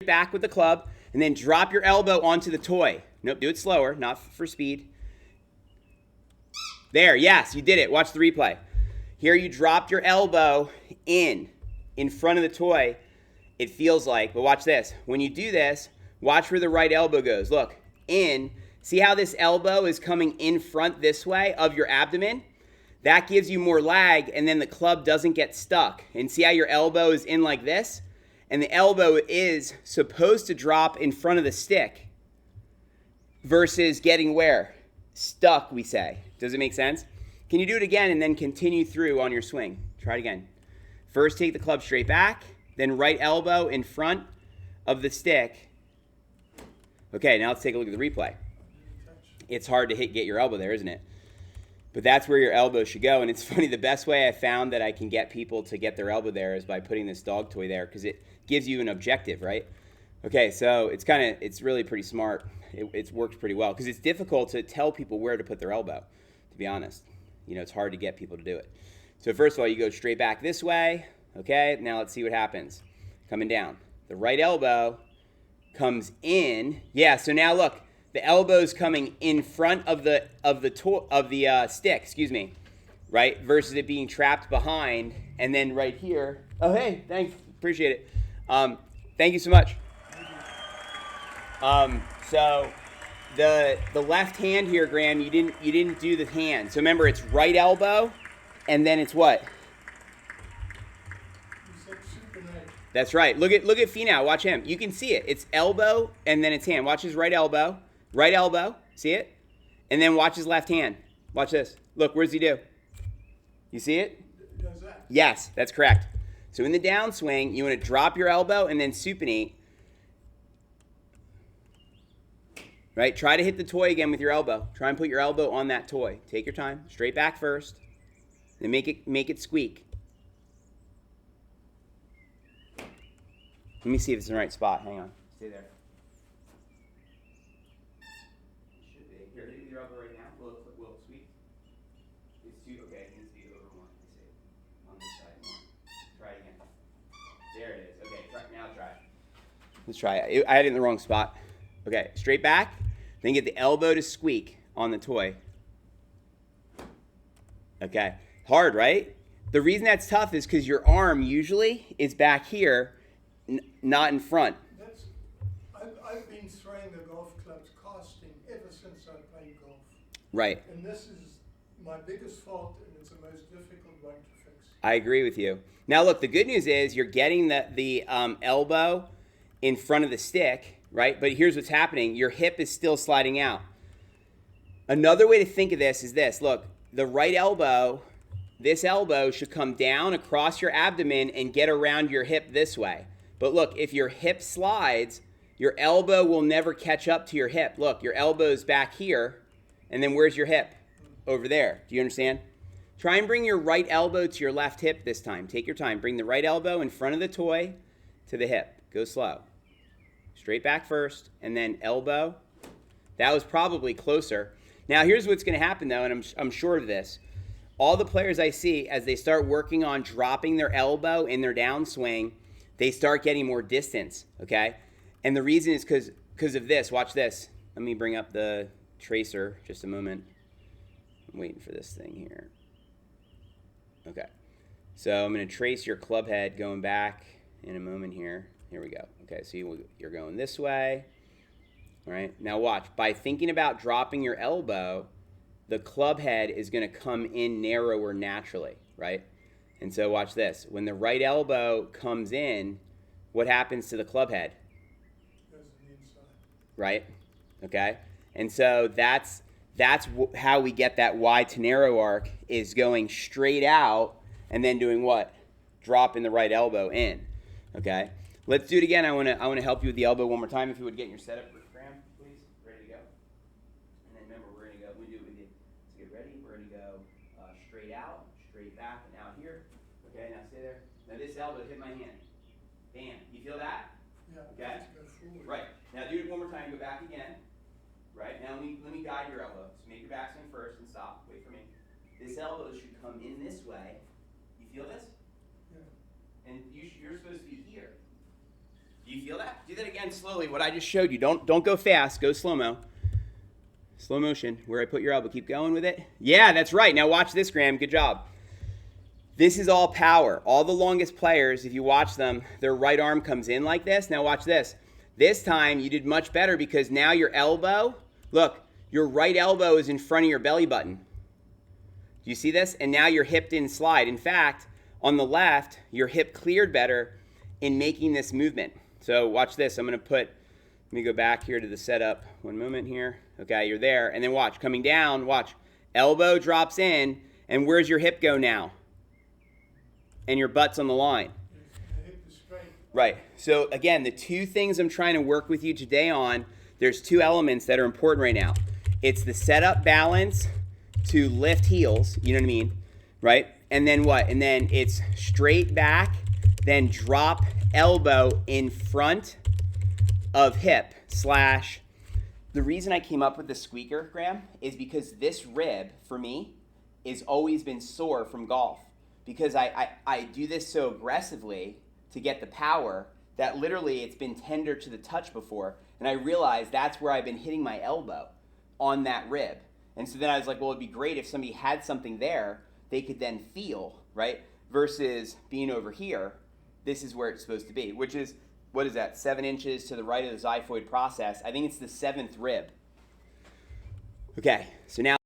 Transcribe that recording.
back with the club, and then drop your elbow onto the toy. Nope, do it slower, not for speed. There, yes, you did it. Watch the replay. Here you dropped your elbow in front of the toy, it feels like. But watch this. When you do this, watch where the right elbow goes. Look, in. See how this elbow is coming in front this way of your abdomen? That gives you more lag, and then the club doesn't get stuck. And see how your elbow is in like this? And the elbow is supposed to drop in front of the stick versus getting where? Stuck, we say. Does it make sense? Can you do it again and then continue through on your swing? Try it again. First, take the club straight back, then right elbow in front of the stick. Okay, now let's take a look at the replay. It's hard to get your elbow there, isn't it? But that's where your elbow should go. And it's funny, the best way I found that I can get people to get their elbow there is by putting this dog toy there, because it gives you an objective, right? Okay, so it's really pretty smart. It works pretty well, because it's difficult to tell people where to put their elbow, to be honest. It's hard to get people to do it. So first of all, you go straight back this way. Okay, now let's see what happens. Coming down. The right elbow comes in. Yeah, so now look. The elbow's coming in front of the stick, excuse me, right? Versus it being trapped behind, and then right here. Oh, hey, thanks, appreciate it. Thank you so much. So the left hand here, Graham, you didn't do the hand. So remember, it's right elbow, and then it's what? That's right. Look at Finau. Watch him. You can see it. It's elbow, and then it's hand. Watch his right elbow. Right elbow, see it? And then watch his left hand. Watch this. Look, what does he do? You see it? Does that? Yes, that's correct. So in the downswing, you want to drop your elbow and then supinate. Right? Try to hit the toy again with your elbow. Try and put your elbow on that toy. Take your time. Straight back first. Then make it squeak. Let me see if it's in the right spot. Hang on. Stay there. Here, hit your elbow right now. Will it squeak? It's too, okay, it needs to be over more. I see. On this side more. Try it again. There it is. Okay, now try it. Let's try it. I had it in the wrong spot. Okay, straight back. Then get the elbow to squeak on the toy. Okay. Hard, right? The reason that's tough is because your arm usually is back here, not in front. I've been throwing the golf clubs casting ever since I played golf. Right. And this is my biggest fault, and it's the most difficult one to fix. I agree with you. Now, look, the good news is you're getting the elbow in front of the stick, right? But here's what's happening. Your hip is still sliding out. Another way to think of this is this. Look, the right elbow, this elbow should come down across your abdomen and get around your hip this way. But look, if your hip slides, your elbow will never catch up to your hip. Look, your elbow's back here, and then where's your hip? Over there. Do you understand? Try and bring your right elbow to your left hip this time. Take your time. Bring the right elbow in front of the toy to the hip. Go slow. Straight back first, and then elbow. That was probably closer. Now, here's what's going to happen, though, and I'm sure of this. All the players I see, as they start working on dropping their elbow in their downswing, they start getting more distance, okay? And the reason is because of this. Watch this. Let me bring up the tracer just a moment. I'm waiting for this thing here. Okay. So I'm going to trace your club head going back in a moment here. Here we go. Okay, so you're going this way. All right. Now watch. By thinking about dropping your elbow, the club head is going to come in narrower naturally, right? And so watch this. When the right elbow comes in, what happens to the club head? Goes to the inside. Right? Okay? And so that's how we get that wide to narrow arc, is going straight out and then doing what? Dropping the right elbow in. Okay? Let's do it again. I want to help you with the elbow one more time. If you would get in your setup, Graham, please. Ready to go. And then remember, we're going to go. We do it with you. So get ready. We're going to go straight out, straight back, and out here. Okay, now stay there. Now this elbow hit my hand. Bam. You feel that? Yeah. Okay. Let's go forward. Right. Now do it one more time. Go back again. Right. Now let me guide your elbow. So make your backswing first and stop. Wait for me. This elbow should come in this way. You feel this? Yeah. And you're supposed to be here. Do you feel that? Do that again slowly. What I just showed you. Don't go fast. Go slow-mo. Slow motion. Where I put your elbow. Keep going with it. Yeah, that's right. Now watch this, Graham. Good job. This is all power. All the longest players, if you watch them, their right arm comes in like this. Now watch this. This time you did much better because now your elbow, look, your right elbow is in front of your belly button. Do you see this? And now your hip didn't slide. In fact, on the left, your hip cleared better in making this movement. So watch this. I'm going to let me go back here to the setup. One moment here. Okay, you're there. And then watch, coming down, watch. Elbow drops in, and where's your hip go now? And your butt's on the line. The hip is straight. Right. So again, the two things I'm trying to work with you today on, there's two elements that are important right now. It's the setup balance to lift heels, you know what I mean? Right? And then what? And then it's straight back, then drop elbow in front of hip slash. The reason I came up with the squeaker, Graham, is because this rib, for me, has always been sore from golf. Because I do this so aggressively to get the power that literally it's been tender to the touch before. And I realized that's where I've been hitting my elbow on that rib. And so then I was like, well, it'd be great if somebody had something there they could then feel, right? Versus being over here, this is where it's supposed to be, which is, what is that, 7 inches to the right of the xiphoid process. I think it's the 7th rib. Okay, so now